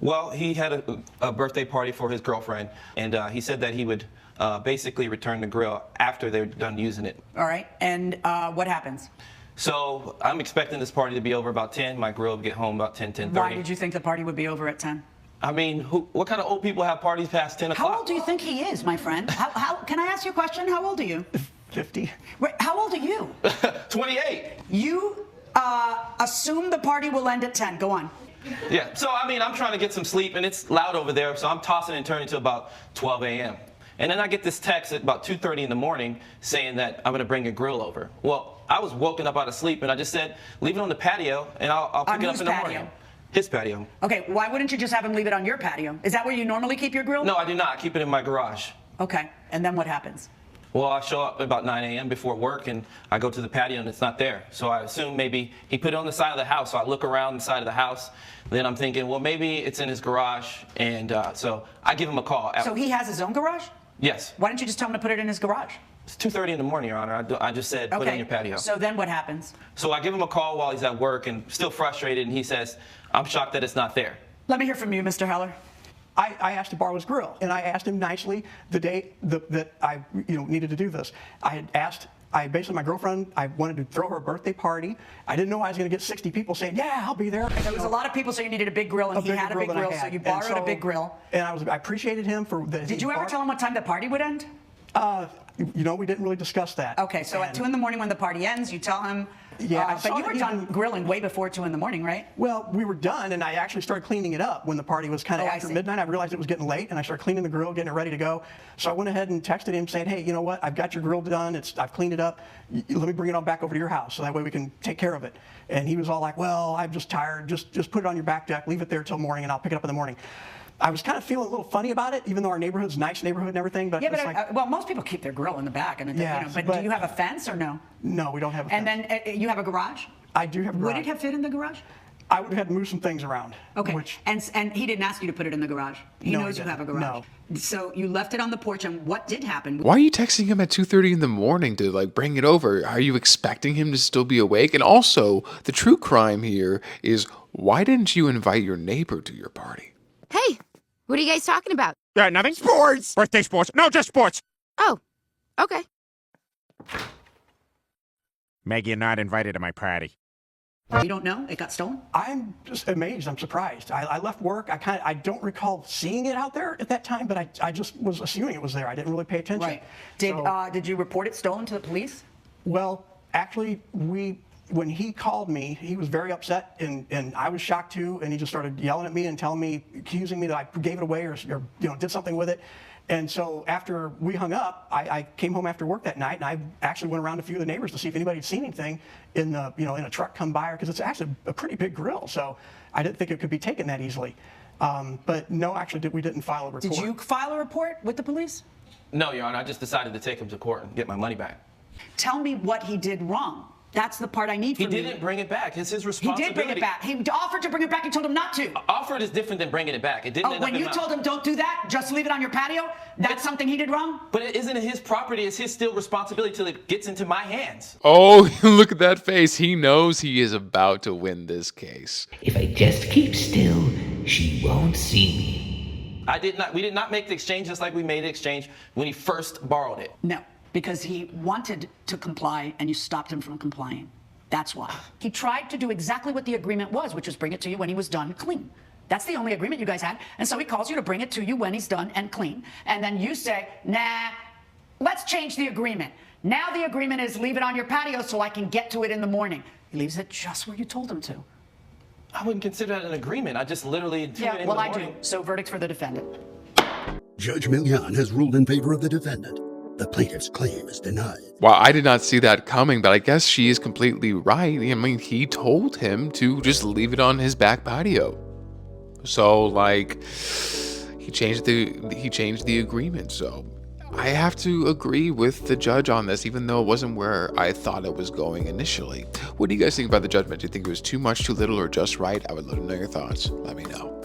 Well, he had a birthday party for his girlfriend, and he said that he would basically return the grill after they're done using it. All right, and what happens? So I'm expecting this party to be over about 10. My grill will get home about 10, 10:30. Why did you think the party would be over at 10? I mean, what kind of old people have parties past 10 o'clock? How old do you think he is, my friend? Can I ask you a question? How old are you? 50. Wait, how old are you? 28. You assume the party will end at 10. Go on. Yeah, so I mean, I'm trying to get some sleep, and it's loud over there, so I'm tossing and turning to about 12 a.m. And then I get this text at about 2:30 in the morning saying that I'm going to bring a grill over. Well, I was woken up out of sleep, and I just said, leave it on the patio, and I'll pick it up in the morning. His patio. Okay, why wouldn't you just have him leave it on your patio? Is that where you normally keep your grill? No, I do not. I keep it in my garage. Okay, and then what happens? Well, I show up at about 9 a.m. before work, and I go to the patio, and it's not there. So I assume maybe he put it on the side of the house. So I look around the side of the house. Then I'm thinking, well, maybe it's in his garage. And so I give him a call. So he has his own garage? Yes. Why didn't you just tell him to put it in his garage? It's 2:30 in the morning, Your Honor. I just said, put it on your patio. So then what happens? So I give him a call while he's at work and still frustrated, and he says, I'm shocked that it's not there. Let me hear from you, Mr. Heller. I asked to borrow his grill, and I asked him nicely the day that I needed to do this. Basically, my girlfriend, I wanted to throw her a birthday party. I didn't know I was going to get 60 people saying, yeah, I'll be there. There was a lot of people, so you needed a big grill, and he had a big grill, so you borrowed a big grill. And I appreciated him for that. Did you ever tell him what time the party would end? We didn't really discuss that. Okay, so at 2 in the morning when the party ends, you tell him. Yeah, but you were done grilling way before 2 in the morning, right? Well, we were done, and I actually started cleaning it up when the party was kind of after midnight. I realized it was getting late, and I started cleaning the grill, getting it ready to go. So I went ahead and texted him saying, hey, you know what? I've got your grill done. I've cleaned it up. Let me bring it on back over to your house, so that way we can take care of it. And he was all like, well, I'm just tired. Just put it on your back deck, leave it there till morning, and I'll pick it up in the morning. I was kind of feeling a little funny about it, even though our neighborhood's a nice neighborhood and everything. But yeah, but most people keep their grill in the back. And but do you have a fence or no? No, we don't have a fence. And then you have a garage? I do have a garage. Would it have fit in the garage? I would have had to move some things around. Okay. And he didn't ask you to put it in the garage. He knows you have a garage. No. So you left it on the porch, and what did happen? Why are you texting him at 2:30 in the morning to bring it over? Are you expecting him to still be awake? And also, the true crime here is, why didn't you invite your neighbor to your party? Hey, what are you guys talking about? Nothing. Sports. Birthday sports. No, just sports. Oh, okay. Maggie, you're not invited to my party. You don't know? It got stolen? I'm just amazed. I'm surprised. I left work. I don't recall seeing it out there at that time, but I just was assuming it was there. I didn't really pay attention. Right. Did you report it stolen to the police? Well, actually, when he called me, he was very upset, and I was shocked too. And he just started yelling at me and accusing me that I gave it away or did something with it. And so after we hung up, I came home after work that night, and I actually went around to a few of the neighbors to see if anybody had seen anything in a truck come by, because it's actually a pretty big grill. So I didn't think it could be taken that easily. But no, actually, we didn't file a report. Did you file a report with the police? No, Your Honor. I just decided to take him to court and get my money back. Tell me what he did wrong. That's the part I need from you. He didn't bring it back. It's his responsibility. He did bring it back. He offered to bring it back. You told him not to. Offered is different than bringing it back. It didn't end up when you told him don't do that, just leave it on your patio, that's something he did wrong? But it isn't his property. It's his still responsibility till it gets into my hands. Oh, look at that face. He knows he is about to win this case. If I just keep still, she won't see me. We did not make the exchange just like we made the exchange when he first borrowed it. No, because he wanted to comply and you stopped him from complying. That's why. He tried to do exactly what the agreement was, which was bring it to you when he was done clean. That's the only agreement you guys had. And so he calls you to bring it to you when he's done and clean. And then you say, nah, let's change the agreement. Now the agreement is leave it on your patio so I can get to it in the morning. He leaves it just where you told him to. I wouldn't consider that an agreement. I just literally threw it in the morning. I do. So verdict for the defendant. Judge Millian has ruled in favor of the defendant. The plaintiff's claim is denied. Well, I did not see that coming, but I guess she is completely right. I mean, he told him to just leave it on his back patio. So, he changed the agreement. So, I have to agree with the judge on this, even though it wasn't where I thought it was going initially. What do you guys think about the judgment? Do you think it was too much, too little, or just right? I would love to know your thoughts. Let me know.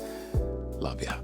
Love ya.